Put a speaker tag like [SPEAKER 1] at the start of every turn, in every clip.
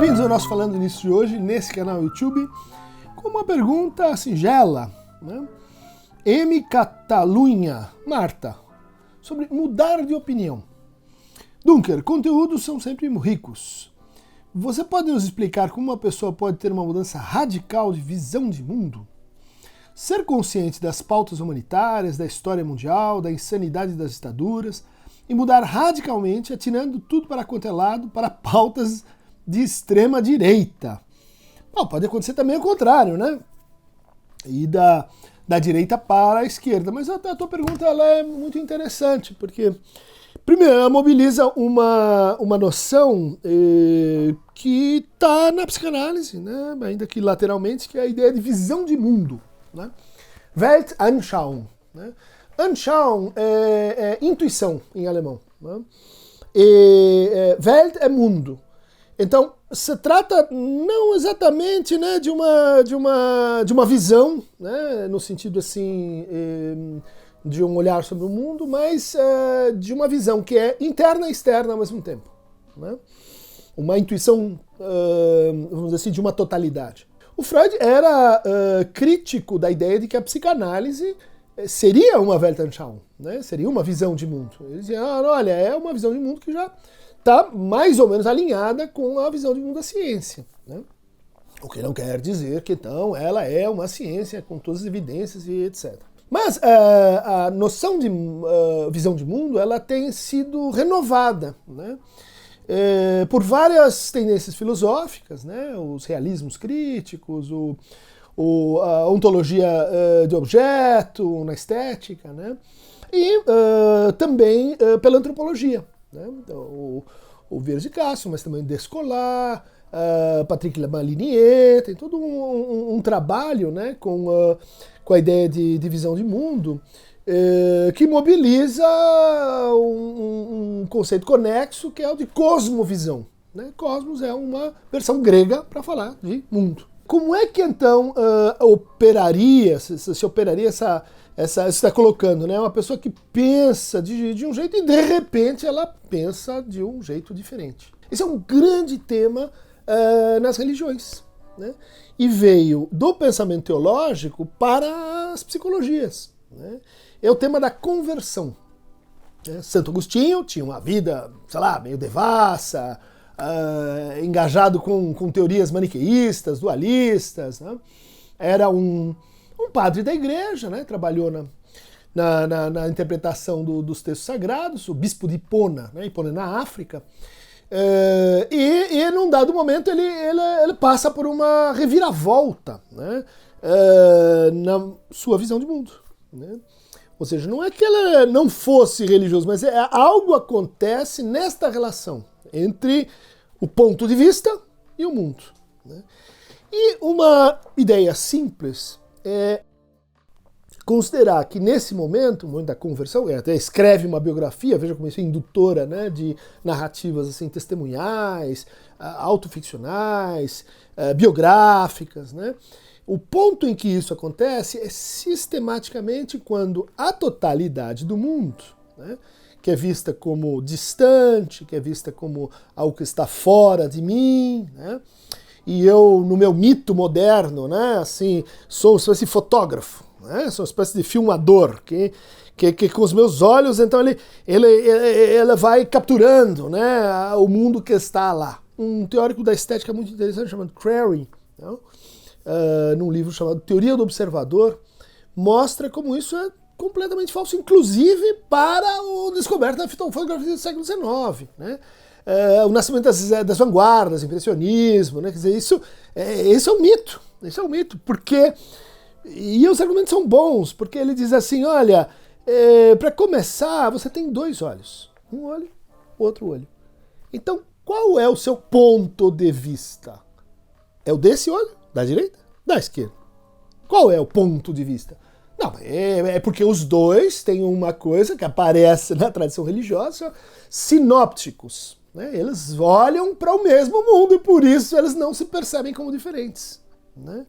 [SPEAKER 1] Bem-vindos ao nosso Falando Nisso de hoje, nesse canal YouTube, com uma pergunta singela, né? M. Catalunha, Marta, sobre mudar de opinião. Dunker, conteúdos são sempre ricos. Você pode nos explicar como uma pessoa pode ter uma mudança radical de visão de mundo? Ser consciente das pautas humanitárias, da história mundial, da insanidade das ditaduras, e mudar radicalmente, atirando tudo para quanto é lado, para pautas de extrema direita. Bom, pode acontecer também o contrário, né? E da direita para a esquerda. Mas a tua pergunta ela é muito interessante, porque, primeiro, ela mobiliza uma noção que está na psicanálise, né? Ainda que lateralmente, que é a ideia de visão de mundo, né? Weltanschauung, né? Anschauung é intuição em alemão, né? Welt é mundo. Então, se trata não exatamente, né, de uma visão, né, no sentido assim, de um olhar sobre o mundo, mas de uma visão que é interna e externa ao mesmo tempo, né? Uma intuição, vamos dizer assim, de uma totalidade. O Freud era crítico da ideia de que a psicanálise seria uma Weltanschauung, né? Seria uma visão de mundo. Ele dizia, olha, é uma visão de mundo que já está mais ou menos alinhada com a visão de mundo da ciência, né? O que não quer dizer que, então, ela é uma ciência com todas as evidências e etc. Mas a noção de visão de mundo ela tem sido renovada, né? Por várias tendências filosóficas, né? Os realismos críticos, a ontologia de objeto na estética, né? E também pela antropologia, né? O Vieira de Castro, mas também Descolar, Patrick Lemalinier, tem todo um trabalho, né, com a ideia de visão de mundo que mobiliza um conceito conexo que é o de cosmovisão, né? Cosmos é uma versão grega para falar de mundo. Como é que então operaria, se operaria essa você está colocando, né? Uma pessoa que pensa de um jeito e de repente ela pensa de um jeito diferente. Esse é um grande tema nas religiões, né? E veio do pensamento teológico para as psicologias, né? É o tema da conversão. Santo Agostinho tinha uma vida, sei lá, meio devassa, engajado com teorias maniqueístas, dualistas, né? Era um padre da igreja, né? Trabalhou na interpretação dos textos sagrados, o bispo de Hipona, né? Hipona na África, e num dado momento ele passa por uma reviravolta, né? Na sua visão de mundo, né? Ou seja, não é que ele não fosse religioso, mas algo acontece nesta relação entre o ponto de vista e o mundo, né? E uma ideia simples é considerar que nesse momento, o momento da conversão, ele até escreve uma biografia, veja como isso é indutora, né, de narrativas assim, testemunhais, autoficcionais, biográficas, né? O ponto em que isso acontece é sistematicamente quando a totalidade do mundo, né, que é vista como distante, que é vista como algo que está fora de mim, né? E eu, no meu mito moderno, né, assim, sou uma espécie de fotógrafo, né, sou uma espécie de filmador, que com os meus olhos, então ele vai capturando, né, o mundo que está lá. Um teórico da estética muito interessante chamado Crary, né, num livro chamado Teoria do Observador, mostra como isso é completamente falso, inclusive para a descoberta da fotografia do século XIX, né? O nascimento das vanguardas, impressionismo, né? Quer dizer, esse é um mito. Esse é um mito, porque... E os argumentos são bons, porque ele diz assim, olha, para começar, você tem dois olhos. Um olho, outro olho. Então, qual é o seu ponto de vista? É o desse olho? Da direita? Da esquerda? Qual é o ponto de vista? Não, é porque os dois têm uma coisa que aparece na tradição religiosa, sinópticos, né? Eles olham para o mesmo mundo e por isso eles não se percebem como diferentes, né?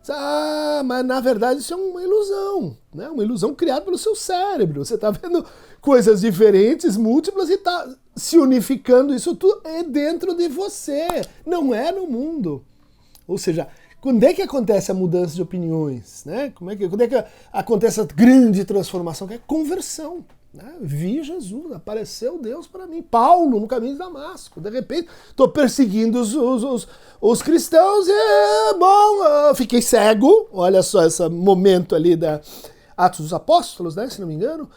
[SPEAKER 1] Ah, mas na verdade isso é uma ilusão, né? Uma ilusão criada pelo seu cérebro. Você está vendo coisas diferentes, múltiplas, e está se unificando isso tudo dentro de você, não é no mundo. Ou seja, quando é que acontece a mudança de opiniões? Né? Quando é que acontece a grande transformação? Que é conversão. Né? Vi Jesus, apareceu Deus para mim. Paulo no caminho de Damasco. De repente, estou perseguindo os cristãos e, bom, eu fiquei cego. Olha só esse momento ali da Atos dos Apóstolos, né, se não me engano.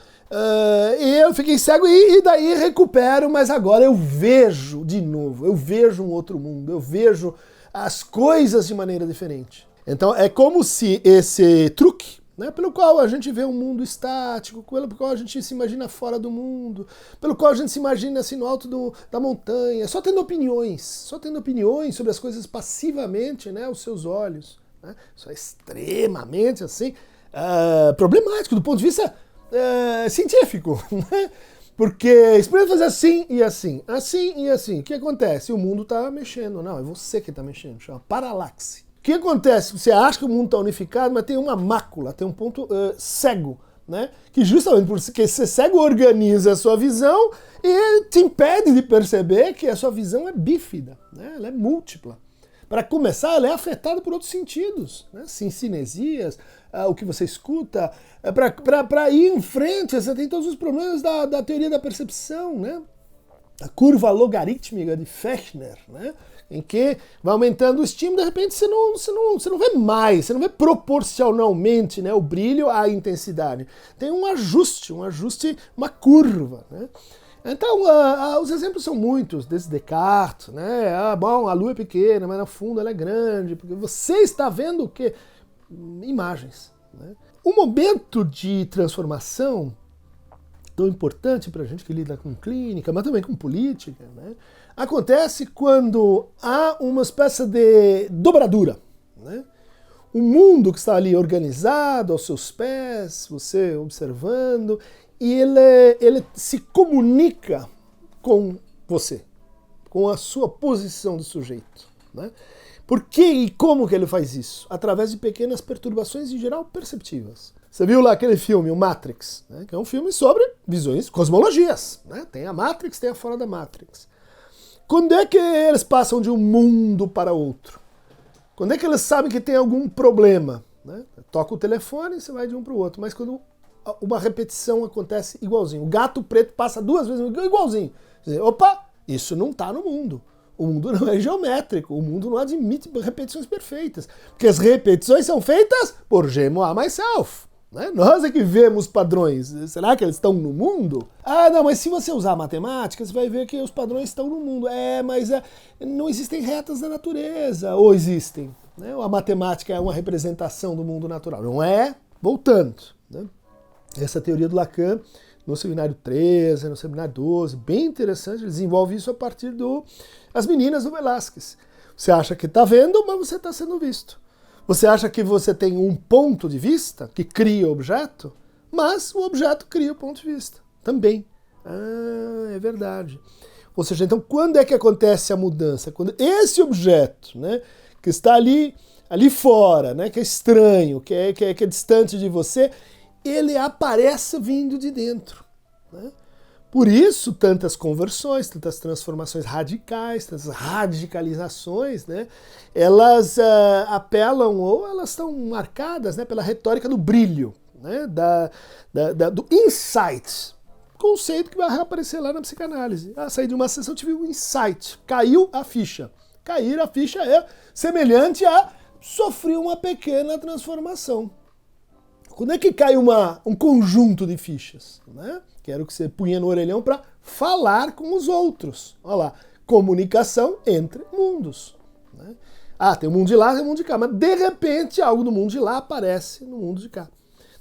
[SPEAKER 1] E eu fiquei cego e daí recupero, mas agora eu vejo de novo. Eu vejo um outro mundo. Eu vejo as coisas de maneira diferente. Então é como se esse truque, né, pelo qual a gente vê um mundo estático, pelo qual a gente se imagina fora do mundo, pelo qual a gente se imagina assim no alto da montanha, só tendo opiniões sobre as coisas passivamente, né, aos seus olhos. Né? Isso é extremamente assim problemático do ponto de vista científico. Né? Porque experimenta fazer assim e assim, assim e assim. O que acontece? O mundo está mexendo. Não, é você que está mexendo. Chama paralaxe. O que acontece? Você acha que o mundo está unificado, mas tem uma mácula, tem um ponto cego, né? Que justamente porque esse cego organiza a sua visão e te impede de perceber que a sua visão é bífida, né? Ela é múltipla. Para começar, ela é afetada por outros sentidos, né? Sinestesias, o que você escuta. Para ir em frente, você tem todos os problemas da teoria da percepção, né? A curva logarítmica de Fechner, né? Em que vai aumentando o estímulo, de repente você não vê mais, você não vê proporcionalmente, né, o brilho à intensidade. Tem um ajuste, uma curva, né? Então, os exemplos são muitos, desde Descartes, né? Bom, a Lua é pequena, mas no fundo ela é grande, porque você está vendo o quê? Imagens. Né? O momento de transformação, tão importante para a gente que lida com clínica, mas também com política, né? Acontece quando há uma espécie de dobradura. Né? O mundo que está ali organizado aos seus pés, você observando, e ele se comunica com você, com a sua posição de sujeito. Né? Por que e como que ele faz isso? Através de pequenas perturbações, em geral, perceptivas. Você viu lá aquele filme, o Matrix, né? Que é um filme sobre visões, cosmologias. Né? Tem a Matrix, tem a fora da Matrix. Quando é que eles passam de um mundo para outro? Quando é que eles sabem que tem algum problema? Né? Toca o telefone e você vai de um para o outro. Mas quando uma repetição acontece igualzinho. O gato preto passa 2 vezes igualzinho. Você diz, opa, isso não está no mundo. O mundo não é geométrico. O mundo não admite repetições perfeitas. Porque as repetições são feitas por Gemo myself. Né? Nós é que vemos padrões. Será que eles estão no mundo? Ah, não, mas se você usar matemática, você vai ver que os padrões estão no mundo. Mas não existem retas da natureza. Ou existem. Né? A matemática é uma representação do mundo natural. Não é? Voltando. Né? Essa teoria do Lacan, no seminário 13, no seminário 12, bem interessante, ele desenvolve isso a partir das meninas do Velázquez. Você acha que está vendo, mas você está sendo visto. Você acha que você tem um ponto de vista que cria o objeto, mas o objeto cria o ponto de vista também. Ah, é verdade. Ou seja, então quando é que acontece a mudança? Quando esse objeto, né, que está ali fora, né, que é estranho, que é distante de você, ele aparece vindo de dentro. Né? Por isso, tantas conversões, tantas transformações radicais, tantas radicalizações, né? Elas apelam, ou elas estão marcadas, né, pela retórica do brilho, né? Do insight, conceito que vai reaparecer lá na psicanálise. Saí de uma sessão, tive um insight, caiu a ficha. Cair a ficha é semelhante a sofrer uma pequena transformação. Quando é que cai um conjunto de fichas? Né? Que era o que você punha no orelhão para falar com os outros. Olha lá, comunicação entre mundos. Né? Tem o mundo de lá, tem o mundo de cá. Mas, de repente, algo do mundo de lá aparece no mundo de cá.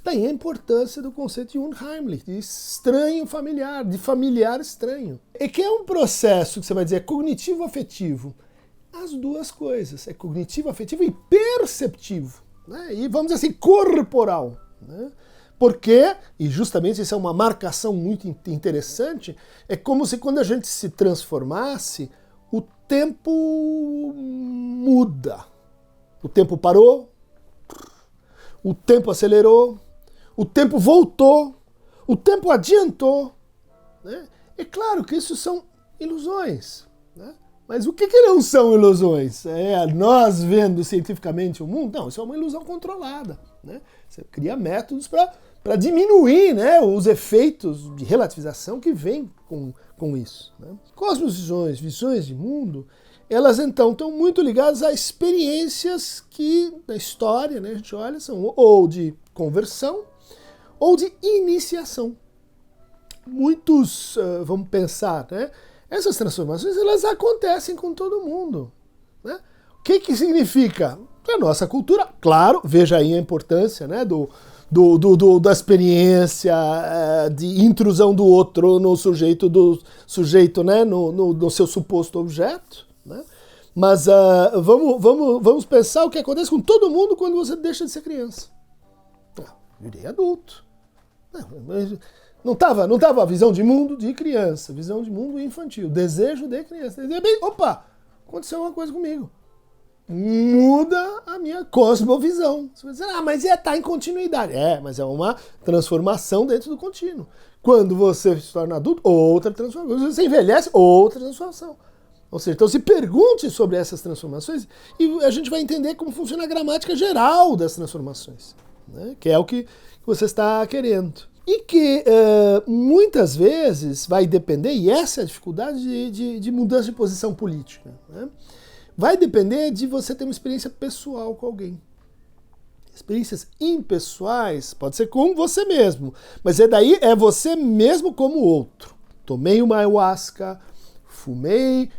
[SPEAKER 1] Daí a importância do conceito de unheimlich, de estranho familiar, de familiar estranho. E que é um processo que você vai dizer cognitivo-afetivo. As duas coisas. É cognitivo-afetivo e perceptivo. Né? E vamos dizer assim, corporal. Né? Porque, e justamente isso é uma marcação muito interessante, é como se quando a gente se transformasse, o tempo muda. O tempo parou, o tempo acelerou, o tempo voltou, o tempo adiantou. Né? É claro que isso são ilusões. Né? Mas o que não são ilusões? É nós vendo cientificamente o mundo? Não, isso é uma ilusão controlada. Né? Você cria métodos para diminuir, né, os efeitos de relativização que vêm com isso. Né? Cosmovisões, visões de mundo, elas então estão muito ligadas a experiências que na história, né, a gente olha, são ou de conversão ou de iniciação. Muitos, vamos pensar, né, essas transformações elas acontecem com todo mundo. Né? O que significa? Para a nossa cultura, claro, veja aí a importância, né, da experiência de intrusão do outro no sujeito, né, no seu suposto objeto. Né? Mas vamos pensar o que acontece com todo mundo quando você deixa de ser criança. Virei adulto. Não estava a visão de mundo de criança, visão de mundo infantil, desejo de criança. Opa, aconteceu uma coisa comigo. Muda a minha cosmovisão. Você vai dizer, mas tá em continuidade. Mas é uma transformação dentro do contínuo. Quando você se torna adulto, outra transformação. Quando você envelhece, outra transformação. Ou seja, então se pergunte sobre essas transformações e a gente vai entender como funciona a gramática geral das transformações, né? Que é o que você está querendo. E que muitas vezes vai depender, e essa é a dificuldade de mudança de posição política, né? Vai depender de você ter uma experiência pessoal com alguém. Experiências impessoais pode ser com você mesmo, mas daí é você mesmo como outro. Tomei uma ayahuasca, fumei,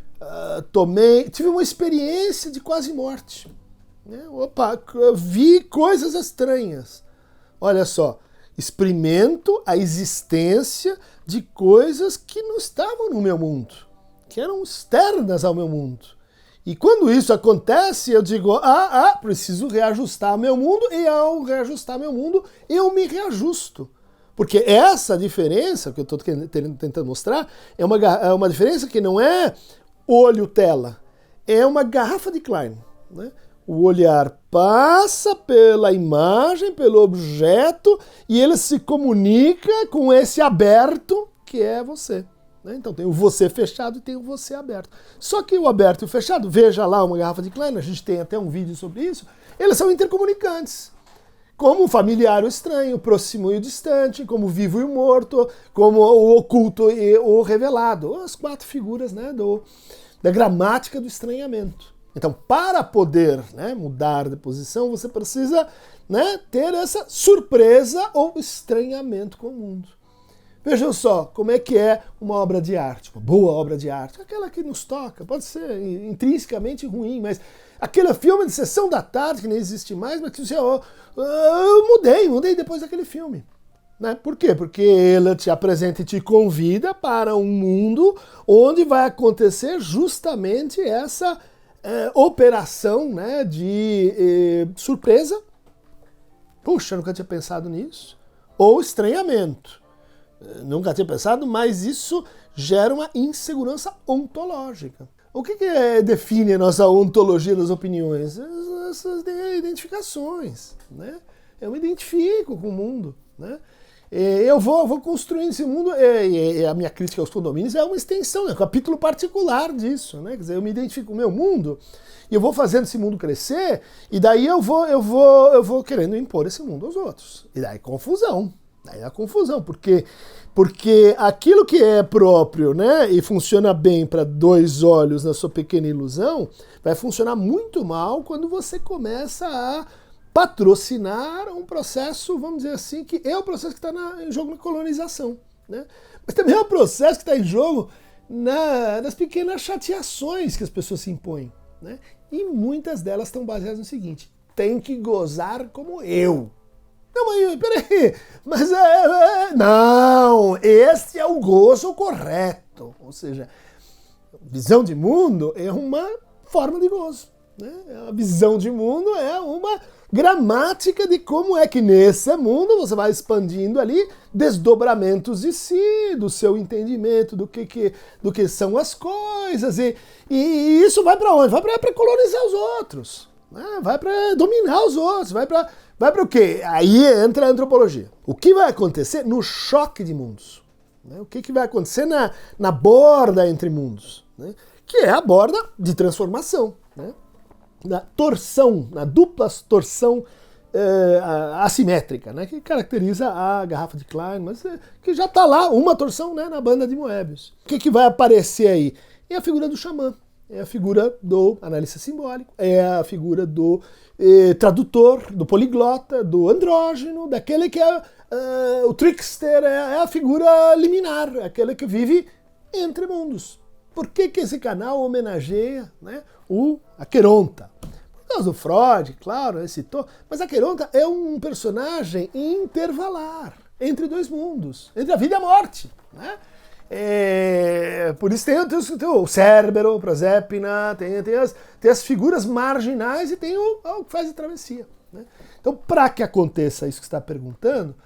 [SPEAKER 1] tive uma experiência de quase morte. Né? Opa, vi coisas estranhas. Olha só, experimento a existência de coisas que não estavam no meu mundo, que eram externas ao meu mundo. E quando isso acontece, eu digo, preciso reajustar meu mundo, e ao reajustar meu mundo, eu me reajusto. Porque essa diferença, que eu estou tentando mostrar, é uma diferença que não é olho-tela, é uma garrafa de Klein. Né? O olhar passa pela imagem, pelo objeto, e ele se comunica com esse aberto que é você. Então tem o você fechado e tem o você aberto. Só que o aberto e o fechado, veja lá uma garrafa de Klein, a gente tem até um vídeo sobre isso, eles são intercomunicantes. Como o familiar e o estranho, o próximo e o distante, como o vivo e o morto, como o oculto e o revelado. As 4 figuras, né, da gramática do estranhamento. Então, para poder, né, mudar de posição, você precisa, né, ter essa surpresa ou estranhamento com o mundo. Vejam só como é que é uma obra de arte, uma boa obra de arte, aquela que nos toca, pode ser intrinsecamente ruim, mas aquele filme de sessão da tarde, que nem existe mais, mas que você, eu mudei depois daquele filme. Né? Por quê? Porque ele te apresenta e te convida para um mundo onde vai acontecer justamente essa operação, né, de surpresa, puxa, nunca tinha pensado nisso, ou estranhamento. Nunca tinha pensado, mas isso gera uma insegurança ontológica. O que define a nossa ontologia das opiniões? Essas identificações. Né? Eu me identifico com o mundo. Né? Eu vou construindo esse mundo, e a minha crítica aos condomínios é uma extensão, é um capítulo particular disso. Né? Quer dizer, eu me identifico com o meu mundo, e eu vou fazendo esse mundo crescer, e daí eu vou querendo impor esse mundo aos outros. E daí confusão. Daí a confusão, porque aquilo que é próprio, né, e funciona bem para 2 olhos na sua pequena ilusão, vai funcionar muito mal quando você começa a patrocinar um processo, vamos dizer assim, que é o processo que está em jogo na colonização. Né? Mas também é o processo que está em jogo nas pequenas chateações que as pessoas se impõem. Né? E muitas delas estão baseadas no seguinte: tem que gozar como eu. Não, mas peraí, mas não, esse é o gozo correto. Ou seja, visão de mundo é uma forma de gozo. Né? A visão de mundo é uma gramática de como é que nesse mundo você vai expandindo ali desdobramentos de si, do seu entendimento do que são as coisas. E isso vai para onde? Vai para colonizar os outros. Vai para dominar os outros, vai para Vai para o quê? Aí entra a antropologia. O que vai acontecer no choque de mundos? Né? O que vai acontecer na borda entre mundos? Né? Que é a borda de transformação. Né? Na torção, na dupla torção assimétrica, né? Que caracteriza a garrafa de Klein, mas que já está lá, uma torção, né, na banda de Moebius. O que vai aparecer aí? É a figura do xamã. É a figura do analista simbólico, é a figura do tradutor, do poliglota, do andrógeno, daquele que é o trickster, é a figura liminar, aquele que vive entre mundos. Por que esse canal homenageia, né, o Aqueronta? Por causa do Freud, claro, ele citou, mas Aqueronta é um personagem intervalar entre dois mundos, entre a vida e a morte, né? Por isso tem o Cérbero, Prosépina, tem as figuras marginais e tem o que faz a travessia. Né? Então, para que aconteça isso que você está perguntando,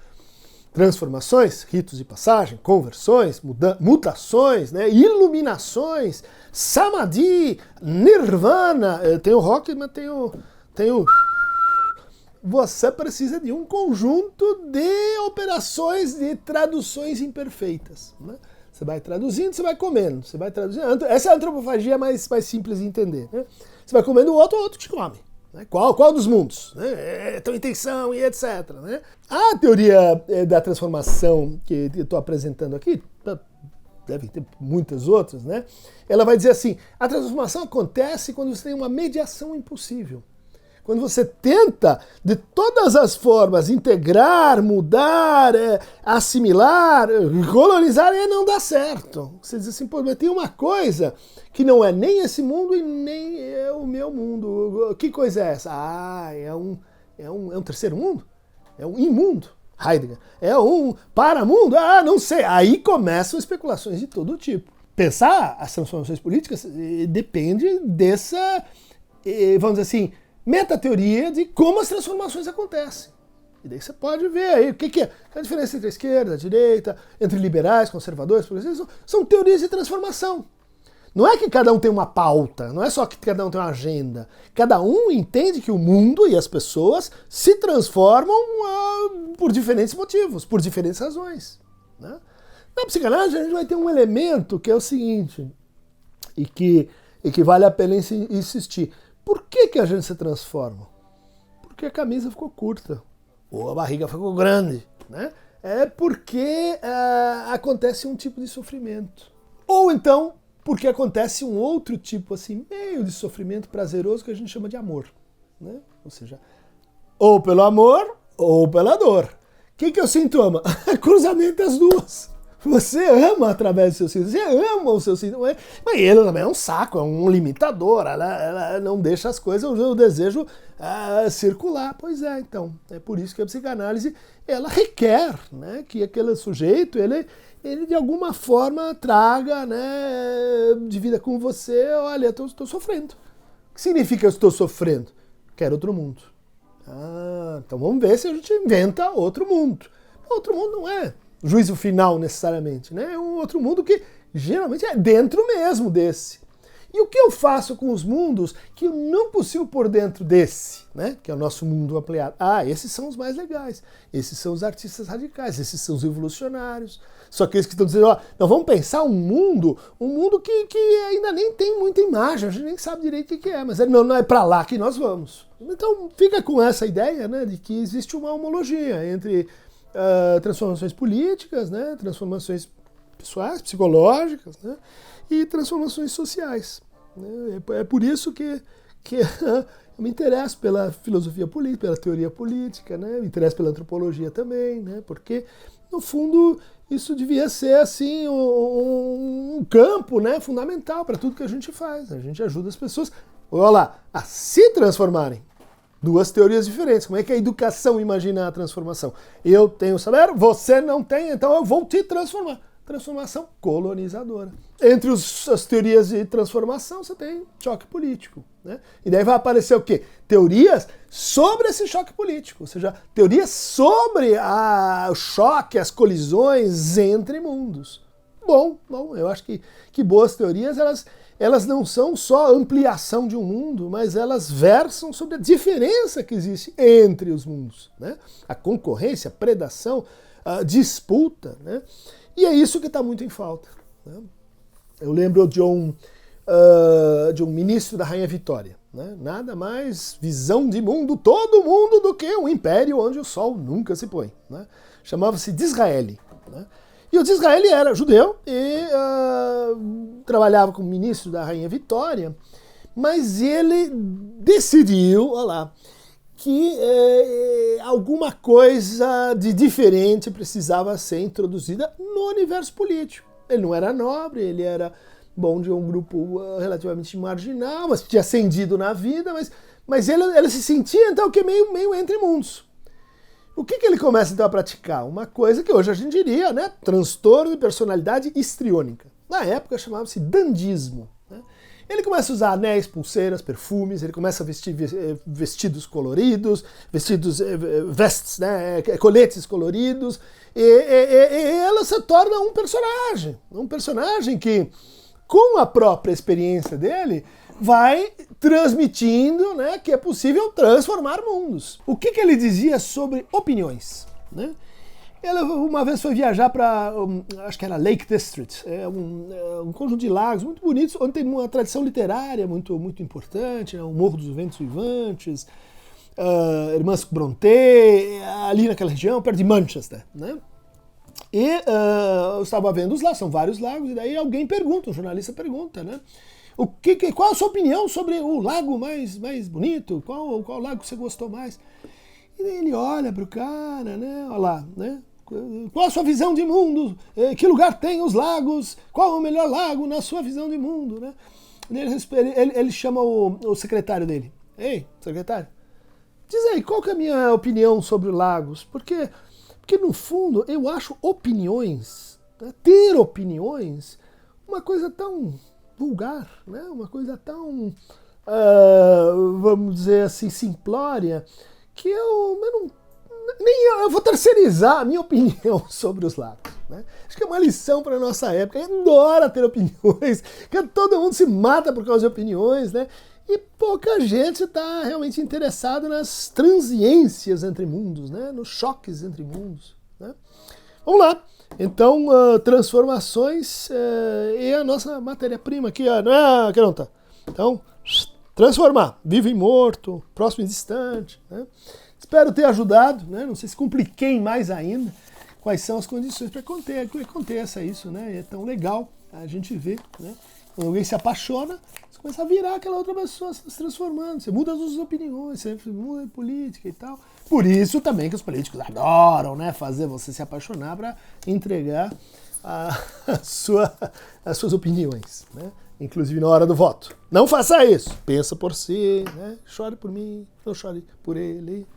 [SPEAKER 1] transformações, ritos de passagem, conversões, mutações, né? Iluminações, samadhi, nirvana, tem o rock, mas tem o... Você precisa de um conjunto de operações de traduções imperfeitas. Né? Você vai traduzindo, você vai comendo, você vai traduzindo. Essa é a antropofagia mais simples de entender. Né? Você vai comendo o outro te come. Né? Qual dos mundos? Né? Tua intenção e etc. Né? A teoria da transformação que eu estou apresentando aqui, deve ter muitas outras, né? Ela vai dizer assim, a transformação acontece quando você tem uma mediação impossível. Quando você tenta, de todas as formas, integrar, mudar, assimilar, colonizar, e não dá certo. Você diz assim, pô, mas tem uma coisa que não é nem esse mundo e nem é o meu mundo. Que coisa é essa? É um terceiro mundo? É um imundo? Heidegger. É um paramundo? Não sei. Aí começam especulações de todo tipo. Pensar as transformações políticas depende dessa, vamos dizer assim, metateoria de como as transformações acontecem. E daí você pode ver aí o que é a diferença entre a esquerda, a direita, entre liberais, conservadores, progressistas. São teorias de transformação. Não é que cada um tem uma pauta, não é só que cada um tem uma agenda. Cada um entende que o mundo e as pessoas se transformam por diferentes motivos, por diferentes razões. Né? Na psicanálise a gente vai ter um elemento que é o seguinte, e que vale a pena insistir. Por que a gente se transforma? Porque a camisa ficou curta, ou a barriga ficou grande, né? É porque acontece um tipo de sofrimento. Ou então, porque acontece um outro tipo, assim, meio de sofrimento prazeroso que a gente chama de amor. Né? Ou seja, ou pelo amor, ou pela dor. O que é o sintoma? Cruzamento das duas. Você ama através do seu sintoma, você ama o seu sintoma, mas ele também é um saco, é um limitador, ela não deixa as coisas, o desejo circular. Pois é, então, é por isso que a psicanálise, ela requer, né, que aquele sujeito, ele de alguma forma traga, né, divida com você, olha, estou sofrendo. O que significa eu estou sofrendo? Quero outro mundo. Então vamos ver se a gente inventa outro mundo. Outro mundo não é juízo final necessariamente, né? É um outro mundo que geralmente é dentro mesmo desse. E o que eu faço com os mundos que eu não consigo pôr dentro desse, né? Que é o nosso mundo ampliado? Esses são os mais legais. Esses são os artistas radicais, esses são os evolucionários. Só aqueles que estão dizendo, não, vamos pensar um mundo que ainda nem tem muita imagem, a gente nem sabe direito o que é, mas não é para lá que nós vamos. Então fica com essa ideia, né, de que existe uma homologia entre transformações políticas, né, transformações pessoais, psicológicas, né, e transformações sociais. Né? É por isso que eu me interesso pela filosofia política, pela teoria política, né, me interesso pela antropologia também, né, porque, no fundo, isso devia ser assim um campo, né, fundamental para tudo que a gente faz. A gente ajuda as pessoas, olha lá, a se transformarem. Duas teorias diferentes. Como é que a educação imagina a transformação? Eu tenho saber, você não tem, então eu vou te transformar. Transformação colonizadora. Entre as teorias de transformação, você tem choque político. Né? E daí vai aparecer o quê? Teorias sobre esse choque político. Ou seja, teorias sobre o choque, as colisões entre mundos. Bom, eu acho que boas teorias, elas não são só ampliação de um mundo, mas elas versam sobre a diferença que existe entre os mundos, né? A concorrência, a predação, a disputa, né? E é isso que está muito em falta, né? Eu lembro de um ministro da Rainha Vitória, né? Nada mais visão de mundo, todo mundo, do que um império onde o sol nunca se põe, né? Chamava-se Disraeli, né? E o Disraeli era judeu e trabalhava como ministro da Rainha Vitória, mas ele decidiu, olha lá, que alguma coisa de diferente precisava ser introduzida no universo político. Ele não era nobre, ele era de um grupo relativamente marginal, mas tinha ascendido na vida, mas ele se sentia então que meio entre mundos. O que ele começa então a praticar? Uma coisa que hoje a gente diria, né? Transtorno de personalidade histriônica. Na época chamava-se dandismo, né? Ele começa a usar anéis, pulseiras, perfumes, ele começa a vestir vestidos coloridos, vestes, né? Coletes coloridos, e ela se torna um personagem que, com a própria experiência dele, vai transmitindo, né, que é possível transformar mundos. O que ele dizia sobre opiniões, né? Ele uma vez foi viajar para, acho que era Lake District, um conjunto de lagos muito bonitos, onde tem uma tradição literária muito importante, né, o Morro dos Ventos Uivantes, Irmãs Brontë, ali naquela região, perto de Manchester, né? E eu estava vendo os lagos, são vários lagos, e daí alguém pergunta, um jornalista pergunta, né? Qual a sua opinião sobre o lago mais bonito? Qual lago você gostou mais? E daí ele olha para o cara, né? Olha lá, né? Qual a sua visão de mundo? Que lugar tem os lagos? Qual é o melhor lago na sua visão de mundo? Né? Ele chama o secretário dele. Ei, secretário, diz aí, qual que é a minha opinião sobre lagos? Porque no fundo eu acho opiniões, né? Ter opiniões, uma coisa tão vulgar, né? Uma coisa tão, vamos dizer assim, simplória, que eu vou terceirizar a minha opinião sobre os lagos, né? Acho que é uma lição para a nossa época. A gente adora ter opiniões, que todo mundo se mata por causa de opiniões, né? E pouca gente está realmente interessada nas transiências entre mundos, né? Nos choques entre mundos, né? Vamos lá. Então, transformações é a nossa matéria-prima aqui, que não tá. Então, transformar, vivo e morto, próximo e distante, né? Espero ter ajudado, né? Não sei se compliquei mais ainda quais são as condições para que aconteça isso, né? É tão legal a gente ver, né? Quando alguém se apaixona, você começa a virar aquela outra pessoa, se transformando, você muda as suas opiniões, você muda de política e tal. Por isso também que os políticos adoram, né, fazer você se apaixonar para entregar as suas opiniões, né? Inclusive na hora do voto. Não faça isso. Pensa por si, né? Chore por mim, não chore por ele.